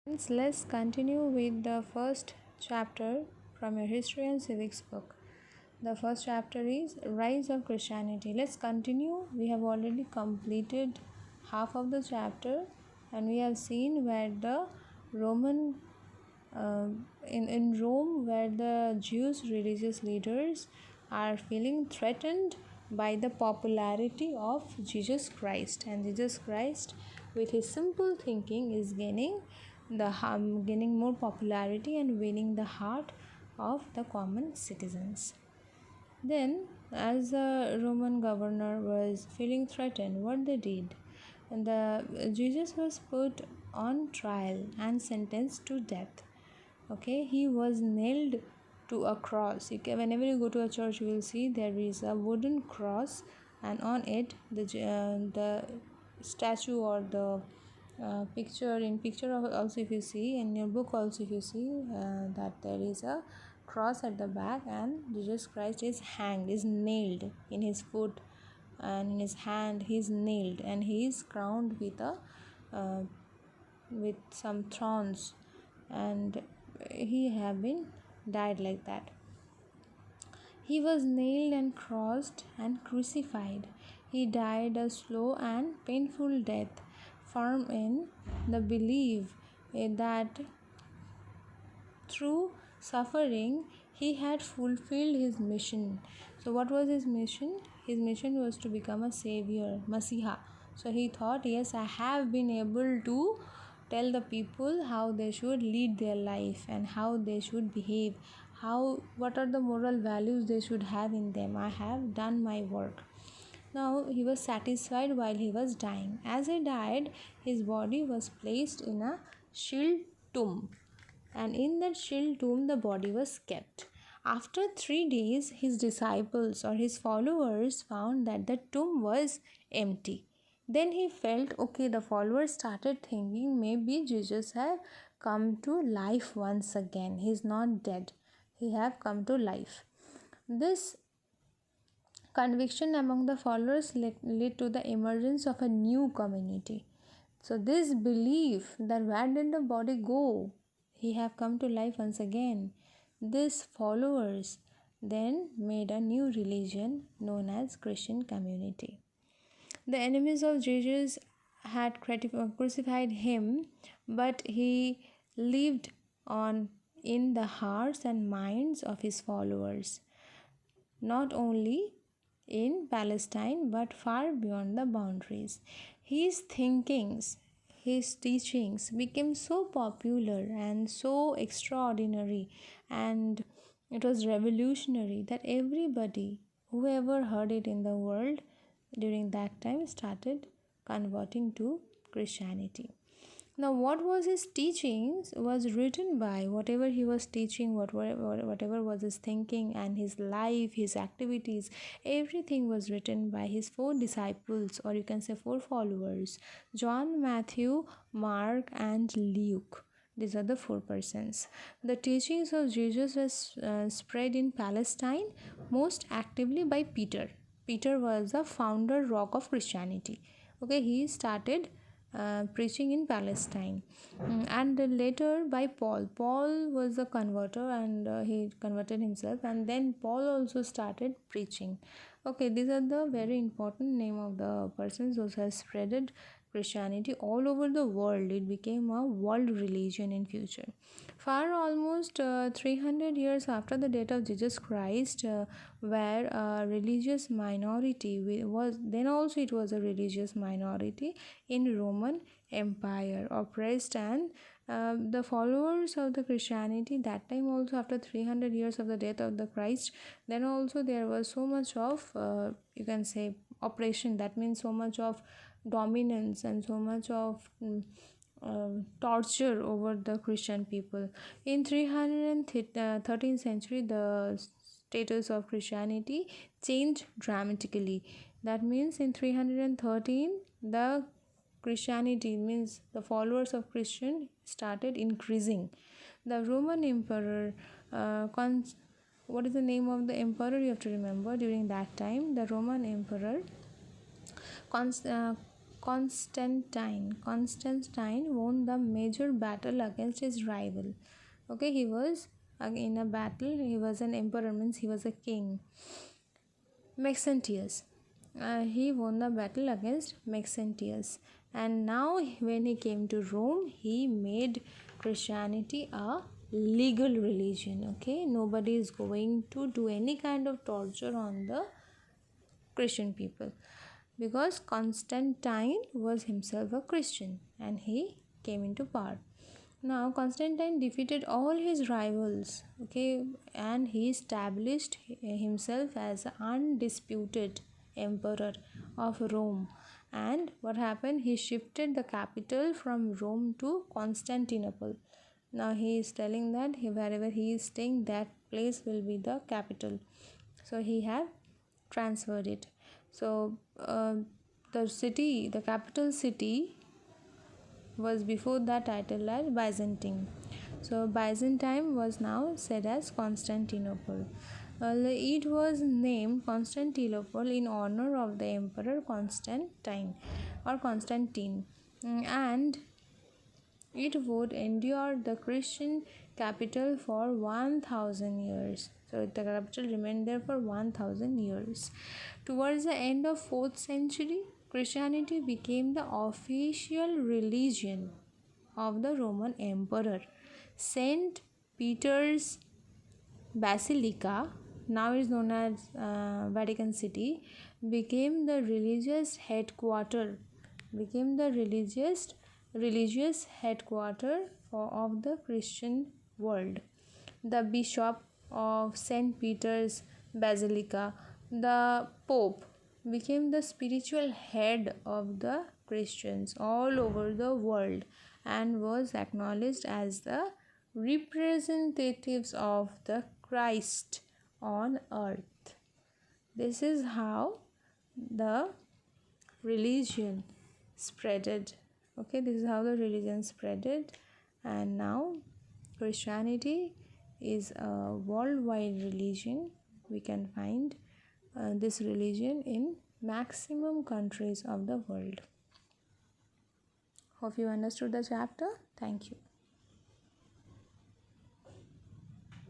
Let's continue with the first chapter from your history and civics book. The first chapter is Rise of Christianity. Let's continue. We have already completed half of the chapter and we have seen where the Roman in Rome, where the Jews religious leaders are feeling threatened by the popularity of Jesus Christ, and Jesus Christ with his simple thinking is gaining more popularity and winning the heart of the common citizens. Then, as the Roman governor was feeling threatened, what they did, Jesus was put on trial and sentenced to death. Okay, he was nailed to a cross. Whenever you go to a church, you will see there is a wooden cross, and on it the statue or the picture of also, if you see in your book also, if you see that there is a cross at the back, and Jesus Christ is hanged, is nailed in his foot, and in his hand he is nailed, and he is crowned with some thorns, and he have been died like that. He was nailed and crossed and crucified. He died a slow and painful death, firm in the belief that through suffering he had fulfilled his mission. So what was his mission? His mission was to become a savior, Masiha. So he thought, yes, I have been able to tell the people how they should lead their life and how they should behave, what are the moral values they should have in them. I have done my work. Now he was satisfied while he was dying. As he died, his body was placed in a shield tomb, and in that shield tomb the body was kept. After 3 days, his disciples or his followers found that the tomb was empty. Then he felt, okay, the followers started thinking maybe Jesus have come to life once again. He's not dead. He have come to life. This conviction among the followers led to the emergence of a new community. So this belief that where did the body go? He have come to life once again. These followers then made a new religion known as Christian community. The enemies of Jesus had crucified him, but he lived on in the hearts and minds of his followers, not only in Palestine but far beyond the boundaries. His thinkings, his teachings became so popular and so extraordinary, and it was revolutionary that everybody, whoever heard it in the world during that time, started converting to Christianity. Now, what was his teachings was written by whatever he was teaching, whatever was his thinking and his life, his activities, everything was written by his 4 disciples, or you can say 4 followers: John, Matthew, Mark, and Luke. These are the 4 persons. The teachings of Jesus was spread in Palestine most actively by Peter. Peter was the founder rock of Christianity. Okay, he started preaching in Palestine. And later by Paul. Paul was a converter, and he converted himself, and then Paul also started preaching. Okay, these are the very important name of the persons who have spreaded Christianity all over the world. It became a world religion in future. For almost 300 years after the death of Jesus Christ, where a religious minority was, then also it was a religious minority in Roman Empire, oppressed, and the followers of the Christianity that time also, after 300 years of the death of the Christ, then also there was so much of you can say oppression. That means so much of dominance and so much of torture over the Christian people. In 313th century, the status of Christianity changed dramatically. That means in 313, the Christianity, means the followers of Christian, started increasing. The Roman emperor, what is the name of the emperor? You have to remember during that time, the Roman emperor Constantine won the major battle against his rival. Okay, he was in a battle. He was an emperor, means he was a king. Maxentius. He won the battle against Maxentius, and now when he came to Rome, he made Christianity a legal religion. Okay, nobody is going to do any kind of torture on the Christian people, because Constantine was himself a Christian and he came into power. Now Constantine defeated all his rivals, okay, and he established himself as an undisputed emperor of Rome. And what happened? He shifted the capital from Rome to Constantinople. Now he is telling that wherever he is staying, that place will be the capital. So he have transferred it. So the capital city was before that title as Byzantine. So Byzantine was now said as Constantinople. It was named Constantinople in honor of the Emperor Constantine or Constantine, and it would endure the Christian capital for 1000 years. So the capital remained there for 1000 years. Towards the end of 4th century, Christianity became the official religion of the Roman Emperor. Saint Peter's Basilica, now is known as Vatican City, became the religious headquarter of the Christian world. The Bishop of St. Peter's Basilica, the Pope, became the spiritual head of the Christians all over the world and was acknowledged as the representatives of the Christ on earth. This is how the religion spreaded. Okay, this is how the religion spreaded, and now Christianity is a worldwide religion. We can find this religion in maximum countries of the world. Hope you understood the chapter. Thank you.